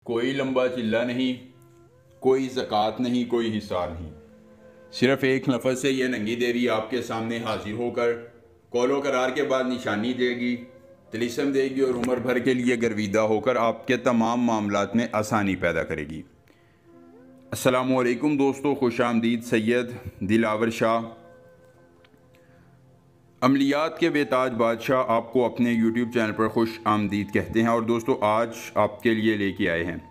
कोई लंबा चिल्ला नहीं, कोई ज़कात नहीं, कोई हिसार नहीं। सिर्फ एक लफ्ज़ से यह नंगी देवी आपके सामने हाजिर होकर कौलो करार के बाद निशानी देगी, तिलिस्म देगी और उम्र भर के लिए गर्विदा होकर आपके तमाम मामलात में आसानी पैदा करेगी। अस्सलामुअलैकुम दोस्तों, खुश आमदीद। सैयद दिलावर शाह, अमलियात के बेताज बादशाह, आपको अपने यूट्यूब चैनल पर खुश आमदीद कहते हैं। और दोस्तों, आज आपके लिए लेके आए हैं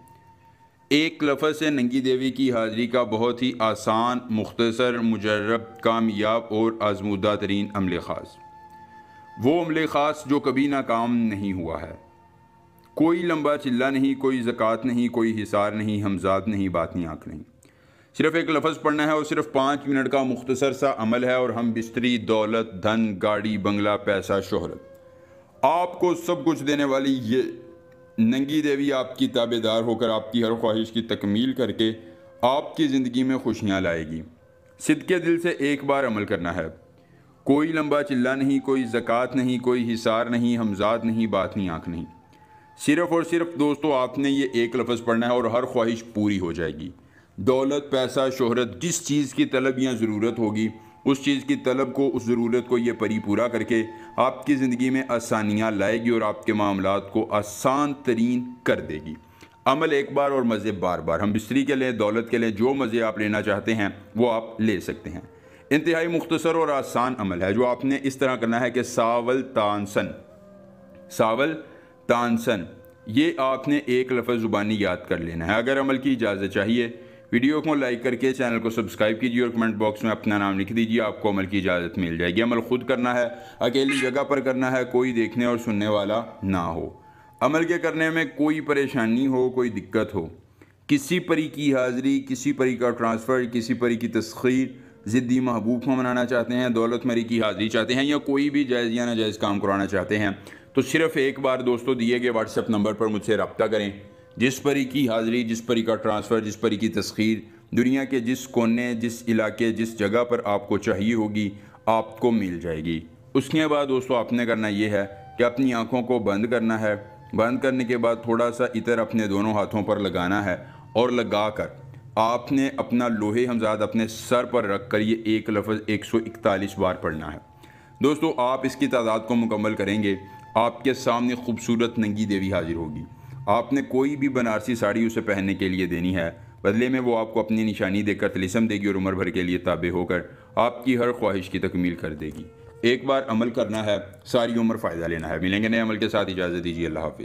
एक लफ्ज़ से नंगी देवी की हाज़िरी का बहुत ही आसान, मुख्तसर, मुजर्रब, कामयाब और आजमूदा तरीन अमल ख़ास। वो अमल ख़ास जो कभी नाकाम नहीं हुआ है। कोई लंबा चिल्ला नहीं, कोई ज़कात नहीं, कोई हिसार नहीं, हमजाद नहीं, बातनी आँख नहीं। सिर्फ एक लफ्ज़ पढ़ना है और सिर्फ 5 मिनट का मुख्तसर सा अमल है और हम बिस्तरी, दौलत, धन, गाड़ी, बंगला, पैसा, शोहरत, आपको सब कुछ देने वाली ये नंगी देवी आपकी ताबेदार होकर आपकी हर ख्वाहिश की तकमील करके आपकी ज़िंदगी में खुशियाँ लाएगी। सिद्के दिल से एक बार अमल करना है। कोई लंबा चिल्ला नहीं, कोई ज़कात नहीं, कोई हिसार नहीं, हमजाद नहीं, बातनी आँख नहीं। सिर्फ़ और सिर्फ दोस्तों, आपने ये एक लफ्ज़ पढ़ना है और हर ख्वाहिश पूरी हो जाएगी। दौलत, पैसा, शोहरत, जिस चीज़ की तलब या ज़रूरत होगी, उस चीज़ की तलब को, उस ज़रूरत को ये परी पूरा करके आपकी ज़िंदगी में आसानियाँ लाएगी और आपके मामलात को आसान तरीन कर देगी। अमल एक बार और मज़े बार बार। हम बिस्तरी के लिए, दौलत के लिए, जो मज़े आप लेना चाहते हैं वो आप ले सकते हैं। इंतहाई मुख्तसर और आसान अमल है जो आपने इस तरह करना है कि सावल तानसन, ये आपने एक लफ्ज़ ज़ुबानी याद कर लेना है। अगर अमल की इजाज़त चाहिए, वीडियो को लाइक करके चैनल को सब्सक्राइब कीजिए और कमेंट बॉक्स में अपना नाम लिख दीजिए, आपको अमल की इजाज़त मिल जाएगी। अमल खुद करना है, अकेली जगह पर करना है, कोई देखने और सुनने वाला ना हो। अमल के करने में कोई परेशानी हो, कोई दिक्कत हो, किसी परी की हाज़िरी, किसी परी का ट्रांसफ़र, किसी परी की तस्खीर, ज़िद्दी महबूब को मनाना चाहते हैं, दौलत मरी की हाज़िरी चाहते हैं या कोई भी जायज़ या नाजायज़ काम कराना चाहते हैं, तो सिर्फ़ एक बार दोस्तों दिए गए व्हाट्सएप नंबर पर मुझसे रब्ता करें। जिस परी की हाज़िरी, जिस परी का ट्रांसफ़र, जिस परी की तस्खीर दुनिया के जिस कोने, जिस इलाके, जिस जगह पर आपको चाहिए होगी, आपको मिल जाएगी। उसके बाद दोस्तों आपने करना ये है कि अपनी आँखों को बंद करना है। बंद करने के बाद थोड़ा सा इतर अपने दोनों हाथों पर लगाना है और लगा कर आपने अपना लोहे हमजाद अपने सर पर रख कर ये एक लफ्ज़ 141 बार पढ़ना है। दोस्तों, आप इसकी तादाद को मुकम्मल करेंगे, आपके सामने खूबसूरत नंगी देवी हाजिर होगी। आपने कोई भी बनारसी साड़ी उसे पहनने के लिए देनी है, बदले में वो आपको अपनी निशानी देकर तिलिस्म देगी और उम्र भर के लिए ताबे होकर आपकी हर ख्वाहिश की तकमील कर देगी। एक बार अमल करना है, सारी उम्र फ़ायदा लेना है। मिलेंगे नए अमल के साथ, इजाज़त दीजिए। अल्लाह हाफ़िज़।